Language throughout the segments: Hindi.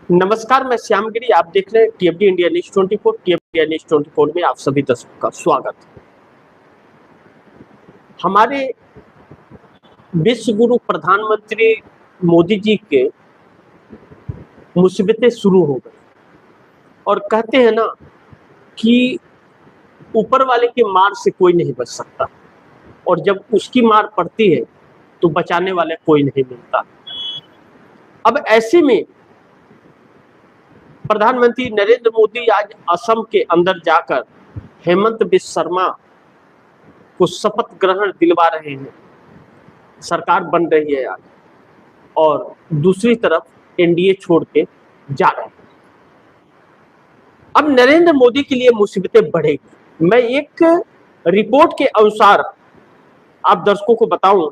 नमस्कार, मैं श्यामगिरी। आप देख रहे हैं टीएफडी इंडिया न्यूज 24। टीएफडी इंडिया न्यूज 24 में आप सभी दर्शकों का स्वागत। हमारे विश्व गुरु प्रधानमंत्री मोदी जी के मुसीबतें शुरू हो गई और कहते हैं ना कि ऊपर वाले की मार से कोई नहीं बच सकता, और जब उसकी मार पड़ती है तो बचाने वाले कोई नहीं मिलता। अब ऐसे में प्रधानमंत्री नरेंद्र मोदी आज असम के अंदर जाकर हेमंत बिस्व शर्मा को शपथ ग्रहण दिलवा रहे हैं। सरकार बन रही है आज, और दूसरी तरफ एनडीए छोड़ के जा रहे हैं। अब नरेंद्र मोदी के लिए मुसीबतें बढ़ेगी। मैं एक रिपोर्ट के अनुसार आप दर्शकों को बताऊं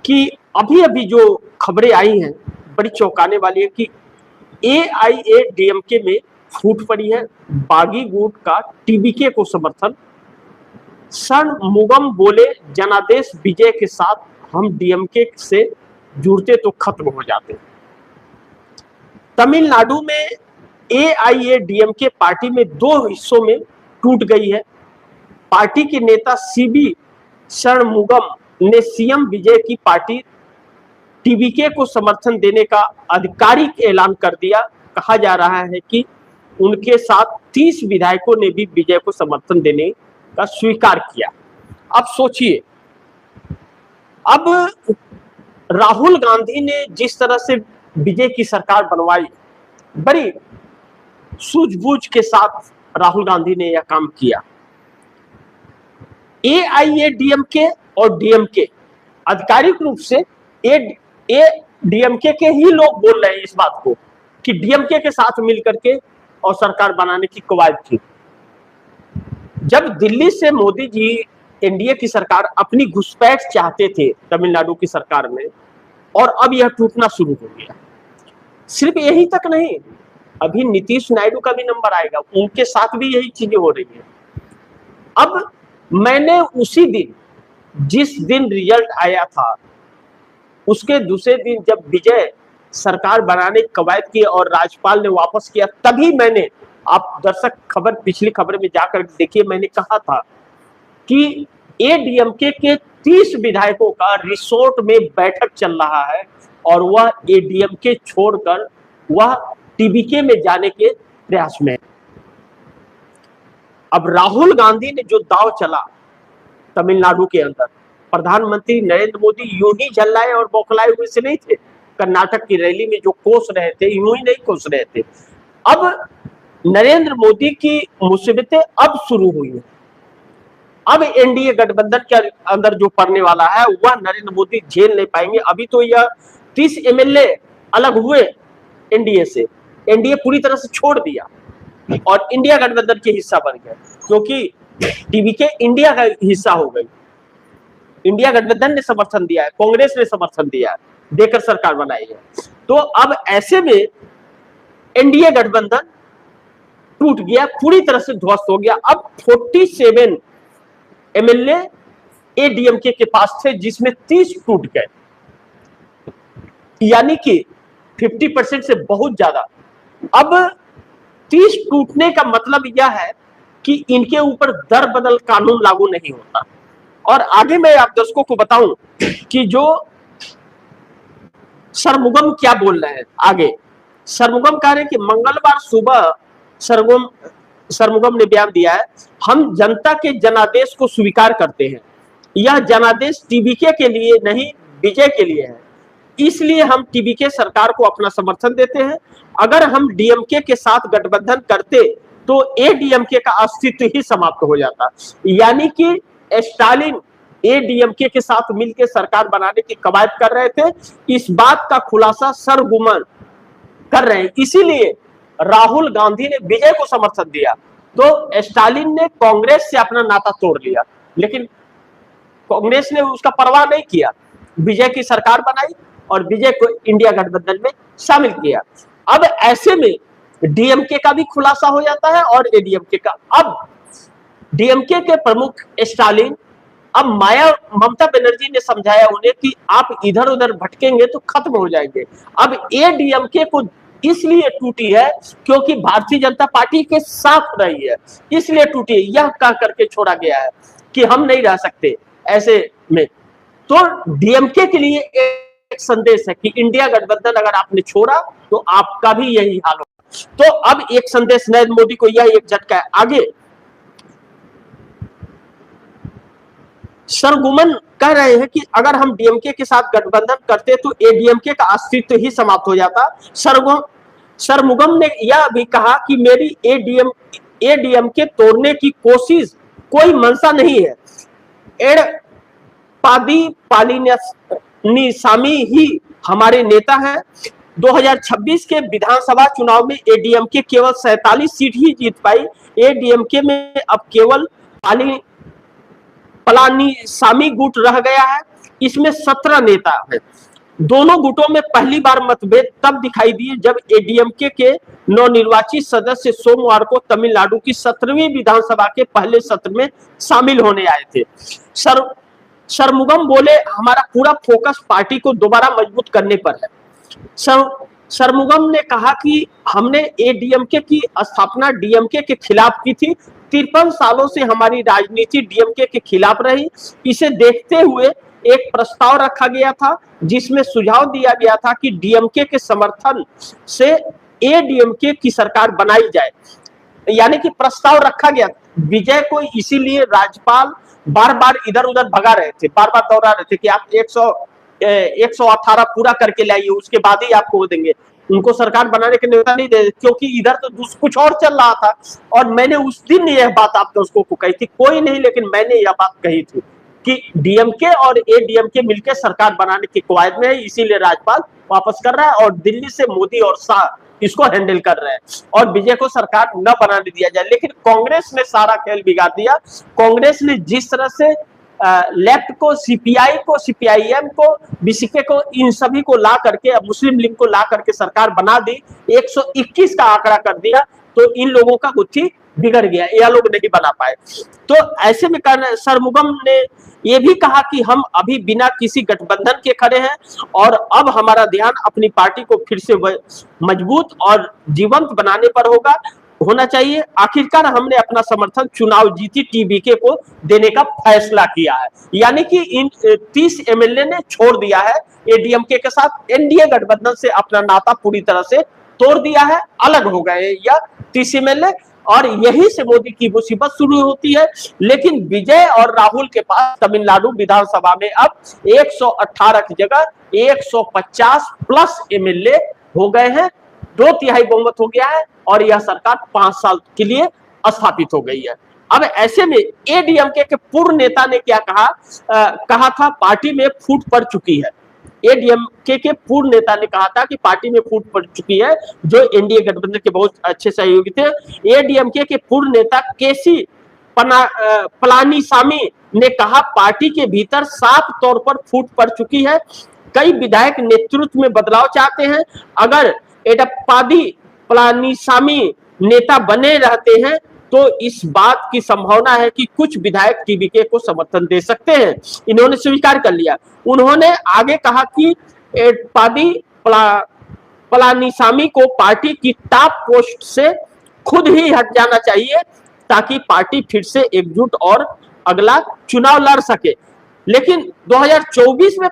कि अभी अभी जो खबरें आई हैं बड़ी चौंकाने वाली है कि एआईएडीएमके में फूट पड़ी है। बागी गुट का टीबीके को समर्थन। षणमुगम बोले जनादेश विजय के साथ हम डीएमके से जुड़ते तो खत्म हो जाते। तमिलनाडु में एआईएडीएमके पार्टी में दो हिस्सों में टूट गई है। पार्टी के नेता सीबी षणमुगम ने सीएम विजय की पार्टी टीबीके को समर्थन देने का आधिकारिक ऐलान कर दिया। कहा जा रहा है कि उनके साथ 30 विधायकों ने भी विजय को समर्थन देने का स्वीकार किया। अब सोचिए, अब राहुल गांधी ने जिस तरह से विजय की सरकार बनवाई, बड़ी सूझबूझ के साथ राहुल गांधी ने यह काम किया। एआईएडीएमके और डीएमके आधिकारिक रूप से डीएमके के ही लोग बोल रहे हैं इस बात को कि डीएमके के साथ मिलकर के और सरकार बनाने की कवायद थी। जब दिल्ली से मोदी जी एनडीए की सरकार अपनी घुसपैठ चाहते थे तमिलनाडु की सरकार में, और अब यह टूटना शुरू हो गया। सिर्फ यही तक नहीं, अभी नीतीश नायडू का भी नंबर आएगा, उनके साथ भी यही चीजें हो रही है। अब मैंने उसी दिन, जिस दिन रिजल्ट आया था, उसके दूसरे दिन जब विजय सरकार बनाने की कवायद की और राज्यपाल ने वापस किया, तभी मैंने, आप दर्शक खबर पिछली खबर में जाकर देखिए, मैंने कहा था कि एडीएमके के 30 विधायकों का रिसोर्ट में बैठक चल रहा है और वह एडीएमके छोड़कर वह टीबीके में जाने के प्रयास में है। अब राहुल गांधी ने जो दाव चला तमिलनाडु के अंदर, प्रधानमंत्री नरेंद्र मोदी यूं ही झल्लाए और बौखलाए हुए से नहीं थे। कर्नाटक की रैली में जो कोस रहे थे, यूं ही नहीं कोस रहे थे। अब नरेंद्र मोदी की मुसीबतें अब शुरू हुई हैं। अब एनडीए गठबंधन के अंदर जो पड़ने वाला है वह नरेंद्र मोदी झेल नहीं पाएंगे। अभी तो यह 30 एमएलए अलग हुए एनडीए से, एनडीए पूरी तरह से छोड़ दिया और इंडिया गठबंधन के हिस्सा बन गया, क्योंकि टीबीके इंडिया का हिस्सा हो गई। इंडिया गठबंधन ने समर्थन दिया है, कांग्रेस ने समर्थन दिया है, देकर सरकार बनाई है। तो अब ऐसे में एनडीए गठबंधन टूट गया, पूरी तरह से ध्वस्त हो गया। अब 47 एमएलए एडीएमके के पास थे, जिसमें 30 टूट गए, यानी कि 50% से बहुत ज्यादा। अब 30 टूटने का मतलब यह है कि इनके ऊपर दर बदल कानून लागू नहीं होता। और आगे मैं आप दर्शकों को बताऊं कि जो षणमुगम क्या बोल रहे हैं। आगे षणमुगम कह रहे हैं कि मंगलवार सुबह षणमुगम ने बयान दिया है, हम जनता के जनादेश को स्वीकार करते हैं। यह जनादेश टीबीके के लिए नहीं, विजय के लिए है। इसलिए हम टीबीके सरकार को अपना समर्थन देते हैं। अगर हम डीएमके के साथ गठबंधन करते तो एडीएमके का अस्तित्व ही समाप्त हो जाता। यानी कि स्टालिन एडीएमके के साथ मिलकर सरकार बनाने की कवायद कर रहे थे। इस बात का खुलासा षणमुगम कर रहे हैं। इसीलिए राहुल गांधी ने विजय को समर्थन दिया, तो स्टालिन ने कांग्रेस से अपना नाता तोड़ लिया, लेकिन कांग्रेस ने उसका परवाह नहीं किया। विजय की सरकार बनाई और विजय को इंडिया गठबंधन में शामिल किया। अब ऐसे में डीएमके का भी खुलासा हो जाता है और एडीएमके का। अब डीएमके के प्रमुख स्टालिन, अब ममता बनर्जी ने समझाया उन्हें कि आप इधर उधर भटकेंगे तो खत्म हो जाएंगे। अब एडीएमके को इसलिए टूटी है क्योंकि भारतीय जनता पार्टी के साथ रही है, इसलिए टूटी है। यह कह करके छोड़ा गया है कि हम नहीं रह सकते ऐसे में। तो डीएमके के लिए एक संदेश है कि इंडिया गठबंधन अगर आपने छोड़ा तो आपका भी यही हाल होगा। तो अब एक संदेश नरेंद्र मोदी को, यह एक झटका है। आगे सरगुमन कह रहे हैं कि अगर हम डीएमके के साथ गठबंधन करते तो एडीएमके का अस्तित्व ही समाप्त हो जाता। सरमुगम ने यह भी कहा कि मेरी एडीएमके तोड़ने की कोशिश कोई मंशा नहीं है। एडपाडी पलानीसामी ही हमारे नेता हैं। 2026 के विधानसभा चुनाव में एडीएमके केवल 47 सीट ही जीत पाई। एडीएमके में अब केवल पलानीसामी गुट रह गया है। इसमें 17 नेता हैं। दोनों गुटों में पहली बार मतभेद तब दिखाई दिए जब एडीएमके के नवनिर्वाचित सदस्य सोमवार को तमिलनाडु की 17वीं विधानसभा के पहले सत्र में शामिल होने आए थे। सरमुगम बोले, हमारा पूरा फोकस पार्टी को दोबारा मजबूत करने पर है। सरमुगम ने कहा कि हमने एडीएमके की स्थापना डीएमके के खिलाफ की थी। 53 सालों से हमारी राजनीति डीएमके के खिलाफ रही। इसे देखते हुए एक प्रस्ताव रखा गया था जिसमें सुझाव दिया गया था कि डीएमके के समर्थन से एडीएमके की सरकार बनाई जाए, यानी कि प्रस्ताव रखा गया। विजय को इसीलिए राज्यपाल बार बार इधर उधर भगा रहे थे, बार बार दोहरा रहे थे कि आप 118 पूरा करके लाइए, उसके बाद ही आपको वो देंगे। उनको सरकार बनाने के न्योता नहीं दे, क्योंकि इधर तो कुछ और चल रहा था। और मैंने उस दिन यह बात आप दोस्तों को कही थी, कोई नहीं लेकिन मैंने यह बात कही थी कि डीएमके और एडीएमके मिलकर सरकार बनाने की कवायद में है, इसीलिए राज्यपाल वापस कर रहा है और दिल्ली से मोदी और शाह इसको हैंडल कर रहे हैं और विजय को सरकार न बनाने दिया जाए। लेकिन कांग्रेस ने सारा खेल बिगाड़ दिया। कांग्रेस ने जिस तरह से लेफ्ट को, सीपीआई को, सीपीआईएम को, बीसीके को, इन सभी को ला करके, मुस्लिम लीग को ला करके सरकार बना दी, 121 का आंकड़ा कर दिया, तो इन लोगों का गुत्थी बिगड़ गया, यह लोग नहीं बना पाए। तो ऐसे में सरमुगम ने यह भी कहा कि हम अभी बिना किसी गठबंधन के खड़े हैं और अब हमारा ध्यान अपनी पार्टी को फिर से मजबूत और जीवंत बनाने पर होना चाहिए। आखिरकार हमने अपना समर्थन चुनाव जीती टीबीके को देने का फैसला किया है, यानी कि इन 30 एमएलए ने छोड़ दिया है एडीएमके के साथ, एनडीए गठबंधन से अपना नाता पूरी तरह से तोड़ दिया है, अलग हो गए या 30 एमएलए। और यही से मोदी की मुसीबत शुरू होती है। लेकिन विजय और राहुल के पास तमिलनाडु विधानसभा में अब 118 की जगह 150 प्लस एमएलए हो गए हैं, 2/3 बहुमत हो गया है और यह सरकार 5 साल के लिए स्थापित हो गई है। अब ऐसे में एडीएमके के पूर्व नेता ने क्या कहा था, पार्टी में फूट पड़ चुकी है। एडीएमके के पूर्व नेता ने कहा था कि पार्टी में फूट पड़ चुकी है, जो एनडीए गठबंधन के बहुत अच्छे सहयोगी थे। एडीएमके के पूर्व नेता केसी पलानीसामी ने कहा, पार्टी के भीतर साफ तौर पर फूट पड़ चुकी है। कई विधायक नेतृत्व में बदलाव चाहते हैं। अगर एडप्पाडी पलानीसामी नेता बने रहते हैं तो इस बात की संभावना है कि कुछ विधायक टीबीके को समर्थन दे सकते हैं। इन्होंने स्वीकार कर लिया। उन्होंने आगे कहा कि एडप्पाडी पलानीसामी को पार्टी की टॉप पोस्ट से खुद ही हट जाना चाहिए ताकि पार्टी फिर से एकजुट और अगला चुनाव लड़ सके। लेकिन 2024 में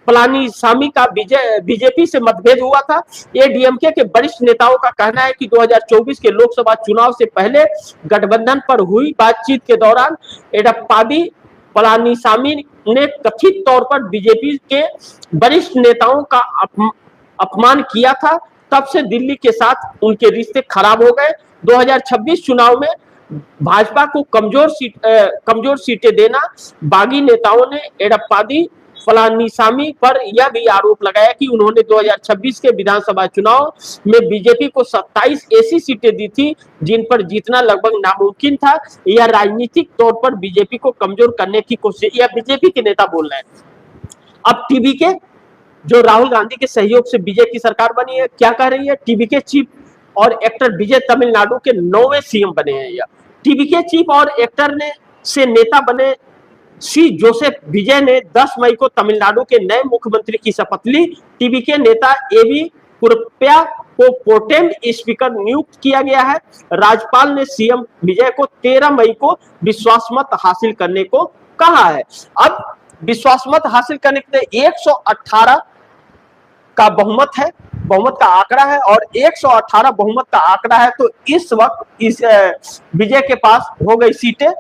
पलानीसामी का बीजेपी से मतभेद हुआ था। एडीएमके के वरिष्ठ नेताओं का कहना है कि 2024 के लोकसभा चुनाव से पहले गठबंधन पर हुई बातचीत के दौरान एडप्पाडी पलानीसामी ने कथित तौर पर बीजेपी के वरिष्ठ नेताओं का अपमान किया था। तब से दिल्ली के साथ उनके रिश्ते खराब हो गए। 2026 चुनाव में भाजपा को कमजोर सीटें देना। बागी नेताओं ने एडप्पाडी पलानीसामी पर यह भी आरोप लगाया कि उन्होंने 2026 के विधानसभा चुनाव में बीजेपी को 27 ऐसी सीटें दी थी जिन पर जीतना लगभग नामुमकिन था। यह राजनीतिक तौर पर बीजेपी को कमजोर करने की कोशिश, यह बीजेपी के नेता बोल रहे हैं। अब टीबीके जो राहुल गांधी के सहयोग से बीजेपी की सरकार बनी है, क्या कह रही है? टीबीके चीफ और एक्टर विजय तमिलनाडु के 9वें सीएम बने हैं। या टीबीके चीफ और एक्टर से नेता बने सी जोसेफ विजय ने 10 मई को तमिलनाडु के नए मुख्यमंत्री की शपथ ली। टीबीके नेता एवी कृपया को प्रोटेम स्पीकर नियुक्त किया गया है। राज्यपाल ने सीएम विजय को 13 मई को विश्वास मत हासिल करने को कहा है। अब विश्वास मत हासिल करने के लिए 118 का बहुमत है, बहुमत का आंकड़ा है, और 118 बहुमत का आंकड़ा है, तो इस वक्त इस विजय के पास हो गई सीटें,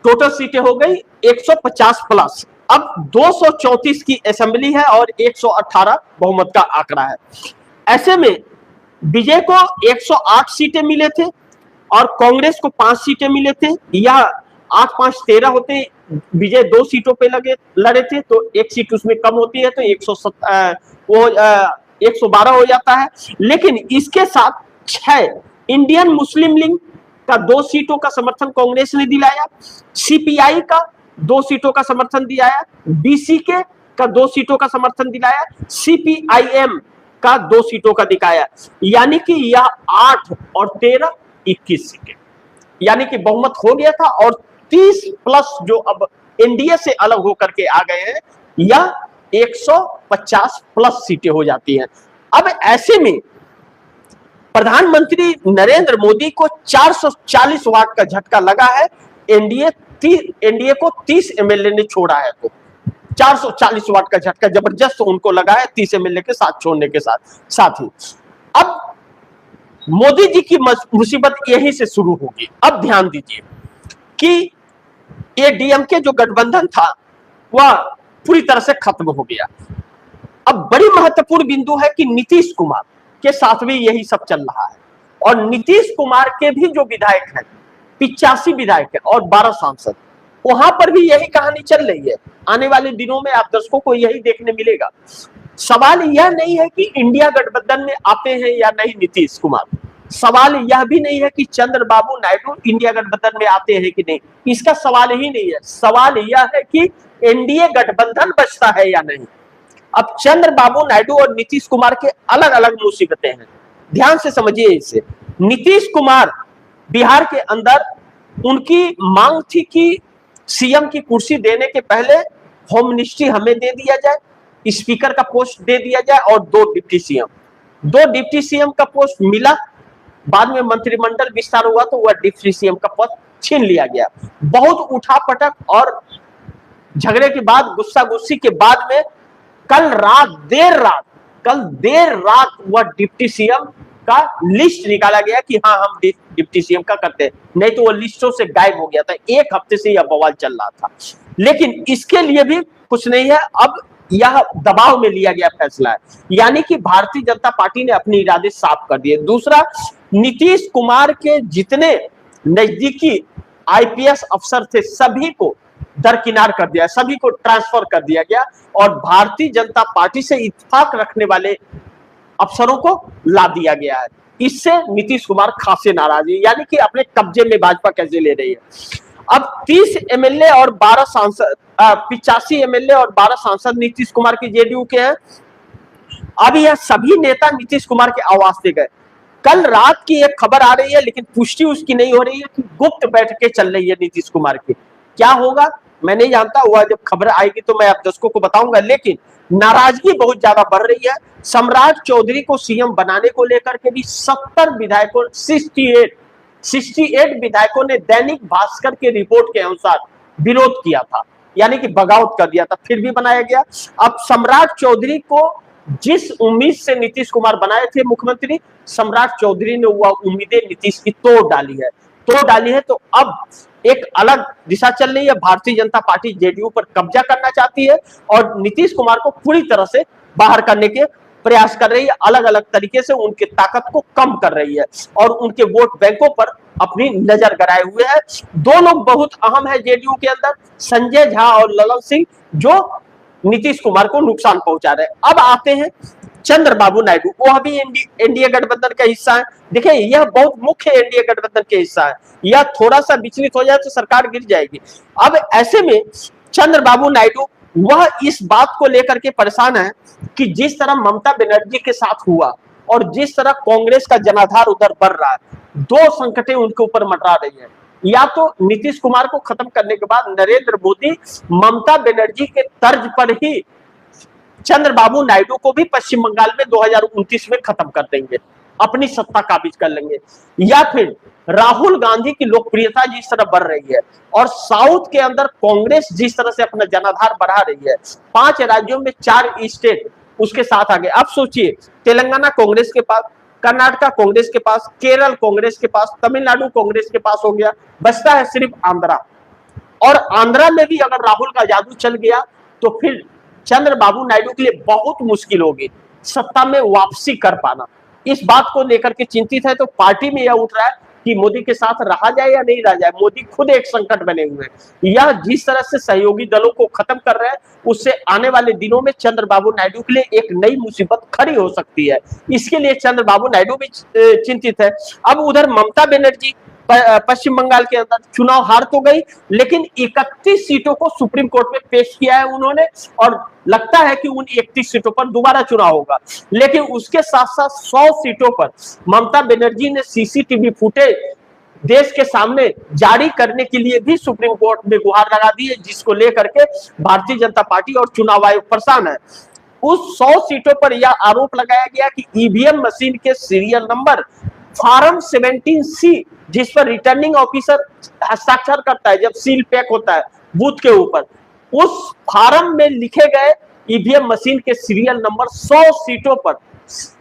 टोटल सीटें हो गई 150 प्लस। अब 234 की असेंबली है और 118 बहुमत का आंकड़ा है। ऐसे में विजय को 108 सीटें मिले थे और कांग्रेस को 5 सीटें मिले थे, या 8 5 13 होते, विजय 2 सीटों पे लड़े थे, तो 1 सीट उसमें कम होती है, तो 112 हो जाता है। लेकिन इसके साथ 6 इंडियन मुस्लिम लीग का 2 सीटों का समर्थन कांग्रेस ने दिलाया, सीपीआई का 2 सीटों का समर्थन दिलाया, बीसीके का 2 सीटों का समर्थन दिलाया, सीपीआईएम का 2 सीटों का दिखाया, यानी कि यह 8 और 13 21 सीटें, यानी कि बहुमत हो गया था। और 30 प्लस जो अब एनडीए से अलग होकर के आ गए हैं, यह 150 प्लस सीटें हो जाती हैं। अब ऐसे में प्रधानमंत्री नरेंद्र मोदी को 440 वाट का झटका लगा है। एनडीए को 30 एमएलए ने छोड़ा है, तो 440 वाट का झटका जबरदस्त उनको लगा है 30 एमएलए के साथ छोड़ने के साथ ही। अब मोदी जी की मुसीबत यहीं से शुरू होगी। अब ध्यान दीजिए कि ये डीएमके जो गठबंधन था वह पूरी तरह से खत्म हो गया। अब बड़ी महत्वपूर्ण बिंदु है कि नीतीश कुमार के साथ भी यही सब चल रहा है, और नीतीश कुमार के भी जो विधायक हैं, 85 विधायक है और 12 सांसद, वहां पर भी यही कहानी चल रही है। आने वाले दिनों में आप दर्शकों को यही देखने मिलेगा। सवाल यह नहीं है कि इंडिया गठबंधन में आते हैं या नहीं नीतीश कुमार, सवाल यह भी नहीं है कि चंद्रबाबू नायडू इंडिया गठबंधन में आते हैं कि नहीं, इसका सवाल ही नहीं है। सवाल यह है कि एनडीए गठबंधन बचता है या नहीं। अब चंद्रबाबू नायडू और नीतीश कुमार के अलग अलग मुसीबतें हैं, ध्यान से समझिए इसे। नीतीश कुमार बिहार के अंदर उनकी मांग थी कि सीएम की कुर्सी देने के पहले होम मिनिस्ट्री हमें दे दिया जाए, स्पीकर का पोस्ट दे दिया जाए, और 2 डिप्टी सीएम का पोस्ट मिला। बाद में मंत्रिमंडल विस्तार हुआ तो वह डिप्टी सीएम का पद छीन लिया गया। बहुत उठापटक और झगड़े के बाद, गुस्सा गुस्सी के बाद में कल देर रात वह डिप्टी सीएम का लिस्ट निकाला गया कि हाँ हम डिप्टी सीएम का करते हैं, नहीं तो वो लिस्टों से गायब हो गया था। 1 हफ्ते से यह बवाल चल रहा था, लेकिन इसके लिए भी कुछ नहीं है। अब यह दबाव में लिया गया फैसला है, यानी कि भारतीय जनता पार्टी ने अपने इरादे साफ कर दिए। दूसरा, नीतीश कुमार के जितने नजदीकी आईपीएस अफसर थे सभी को दरकिनार कर दिया, सभी को ट्रांसफर कर दिया गया, और भारतीय जनता पार्टी से इत्तेफाक रखने वाले अफसरों को ला दिया गया है। इससे नीतीश कुमार खासे नाराज है, यानी कि अपने कब्जे में भाजपा कैसे ले रही है। अब 30 एमएलए और 12 सांसद, 85 एमएलए और 12 सांसद नीतीश कुमार के जेडीयू के हैं। अब यह सभी नेता नीतीश कुमार के आवाज दे गए। कल रात की एक खबर आ रही है, लेकिन पुष्टि उसकी नहीं हो रही है कि गुप्त बैठकें चल रही है नीतीश कुमार की। क्या होगा मैं नहीं जानता, हुआ जब खबर आएगी तो मैं आप दर्शकों को बताऊंगा। लेकिन नाराजगी बहुत ज्यादा बढ़ रही है। सम्राट चौधरी को सीएम बनाने को लेकर के भी 70 विधायकों, 68 विधायकों ने दैनिक भास्कर के रिपोर्ट के अनुसार विरोध किया था, यानी कि बगावत कर दिया था, फिर भी बनाया गया। अब सम्राट चौधरी को जिस उम्मीद से नीतीश कुमार बनाए थे मुख्यमंत्री, सम्राट चौधरी ने वह उम्मीदें नीतीश की तोड़ डाली है। तो अब एक अलग दिशा चल रही है। भारतीय जनता पार्टी जेडीयू पर कब्जा करना चाहती है और नीतीश कुमार को पूरी तरह से बाहर करने के प्रयास कर रही है। अलग अलग तरीके से उनकी ताकत को कम कर रही है और उनके वोट बैंकों पर अपनी नजर गड़ाए हुए है। 2 लोग बहुत अहम है जेडीयू के अंदर, संजय झा और ललन सिंह, जो नीतीश कुमार को नुकसान पहुंचा रहे हैं। अब आते हैं चंद्रबाबू नायडू, वह भी एनडीए गठबंधन का हिस्सा है। देखिए यह बहुत मुख्य एनडीए गठबंधन के हिस्सा है, यह थोड़ा सा विचलित हो जाए तो सरकार गिर जाएगी। अब ऐसे में चंद्रबाबू नायडू वह इस बात को लेकर के परेशान है कि जिस तरह ममता बनर्जी के साथ हुआ और जिस तरह कांग्रेस का जनाधार उधर बढ़ रहा है, 2 संकटें उनके ऊपर मंडरा रही है। या तो नीतीश कुमार को खत्म करने के बाद नरेंद्र मोदी ममता बनर्जी के तर्ज पर ही चंद्रबाबू नायडू को भी पश्चिम बंगाल में 2029 में खत्म कर देंगे, अपनी सत्ता काबिज कर लेंगे। या फिर राहुल गांधी की लोकप्रियता जिस तरह बढ़ रही है और साउथ के अंदर कांग्रेस जिस तरह से अपना जनाधार बढ़ा रही है, 5 राज्यों में 4 स्टेट उसके साथ आ गए। अब सोचिए, तेलंगाना कांग्रेस के पास, कर्नाटका कांग्रेस के पास, केरल कांग्रेस के पास, तमिलनाडु कांग्रेस के पास हो गया, बचता है सिर्फ आंध्रा। और आंध्रा में भी अगर राहुल का जादू चल गया तो फिर चंद्रबाबू नायडू के लिए बहुत मुश्किल होगी सत्ता में वापसी कर पाना। इस बात को लेकर के चिंतित है। तो पार्टी में यह उठ रहा है कि मोदी के साथ रहा जाए या नहीं रहा जाए। मोदी खुद एक संकट बने हुए हैं। यह जिस तरह से सहयोगी दलों को खत्म कर रहे हैं, उससे आने वाले दिनों में चंद्रबाबू नायडू के लिए एक नई मुसीबत खड़ी हो सकती है। इसके लिए चंद्रबाबू नायडू भी चिंतित है। अब उधर ममता बनर्जी पश्चिम बंगाल के अंदर चुनाव हार तो गई, लेकिन 31 सीटों को सुप्रीम कोर्ट में पेश किया है उन्होंने, और लगता है कि उन 31 सीटों पर दोबारा चुनाव होगा। लेकिन उसके साथ साथ 100 सीटों पर ममता बनर्जी ने सीसीटीवी फुटेज देश के सामने जारी करने के लिए भी सुप्रीम कोर्ट में गुहार लगा दी है, जिसको लेकर के भारतीय जनता पार्टी और चुनाव आयोग परेशान है। उस 100 सीटों पर यह आरोप लगाया गया कि ईवीएम मशीन के सीरियल नंबर फॉर्म 17C, जिस पर रिटर्निंग ऑफिसर हस्ताक्षर करता है जब सील पैक होता है बूथ के ऊपर, उस फॉर्म में लिखे गए ईवीएम मशीन के सीरियल नंबर 100 सीटों पर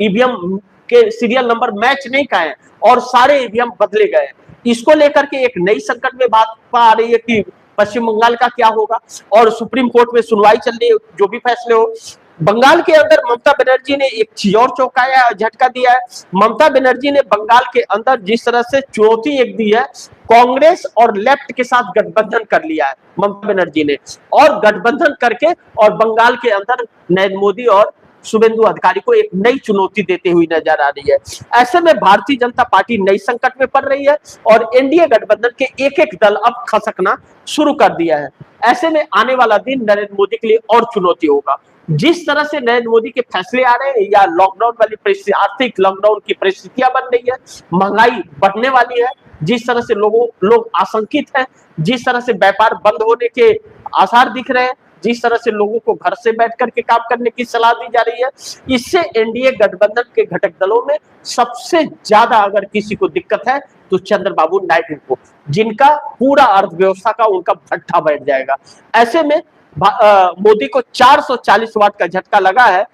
ईवीएम के सीरियल नंबर मैच नहीं खाए और सारे ईवीएम बदले गए। इसको लेकर के एक नई संकट में बात आ रही है कि पश्चिम बंगाल का क्या होगा, और सुप्रीम कोर्ट में सुनवाई चल रही है, जो भी फैसले हो। बंगाल के अंदर ममता बनर्जी ने एक चीज और चौंकाया, झटका दिया है। ममता बनर्जी ने बंगाल के अंदर जिस तरह से चुनौती एक दी है, कांग्रेस और लेफ्ट के साथ गठबंधन कर लिया है ममता बनर्जी ने, और गठबंधन करके और बंगाल के अंदर नरेंद्र मोदी और शुभेंदु अधिकारी को एक नई चुनौती देते हुए नजर आ रही है। ऐसे में भारतीय जनता पार्टी नई संकट में पड़ रही है और एनडीए गठबंधन के एक एक दल अब खसकना शुरू कर दिया है। ऐसे में आने वाला दिन नरेंद्र मोदी के लिए और चुनौती होगा। जिस तरह से नरेंद्र मोदी के फैसले आ रहे हैं, या लॉकडाउन वाली परिस्थिति, आर्थिक लॉकडाउन की परिस्थितियां बन रही है, महंगाई बढ़ने वाली है, जिस तरह से लोग आशंकित हैं, जिस तरह से व्यापार बंद होने के आसार दिख रहे हैं, जिस तरह से लोगों को घर से बैठ करके काम करने की सलाह दी जा रही है, इससे एनडीए गठबंधन के घटक दलों में सबसे ज्यादा अगर किसी को दिक्कत है तो चंद्रबाबू नायडू को, जिनका पूरा अर्थव्यवस्था का उनका भट्ठा बैठ जाएगा। ऐसे में मोदी को 440 वाट का झटका लगा है।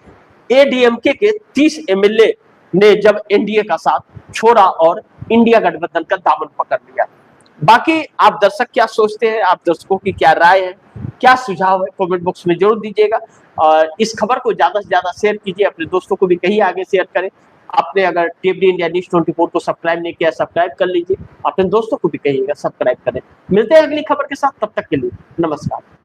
एडीएमके के 30 एमएलए ने जब एनडीए का साथ छोड़ा और इंडिया गठबंधन का दामन पकड़ लिया। बाकी आप दर्शक क्या सोचते हैं, आप दर्शकों की क्या राय है, क्या सुझाव है, कमेंट बॉक्स में जरूर दीजिएगा। और इस खबर को ज्यादा से ज्यादा शेयर कीजिए, अपने दोस्तों को भी कहीं आगे शेयर करें। आपने अगर टीवी इंडिया न्यूज 24 को सब्सक्राइब नहीं किया, सब्सक्राइब कर लीजिए, अपने दोस्तों को भी कहिएगा सब्सक्राइब करें। मिलते हैं अगली खबर के साथ, तब तक के लिए नमस्कार।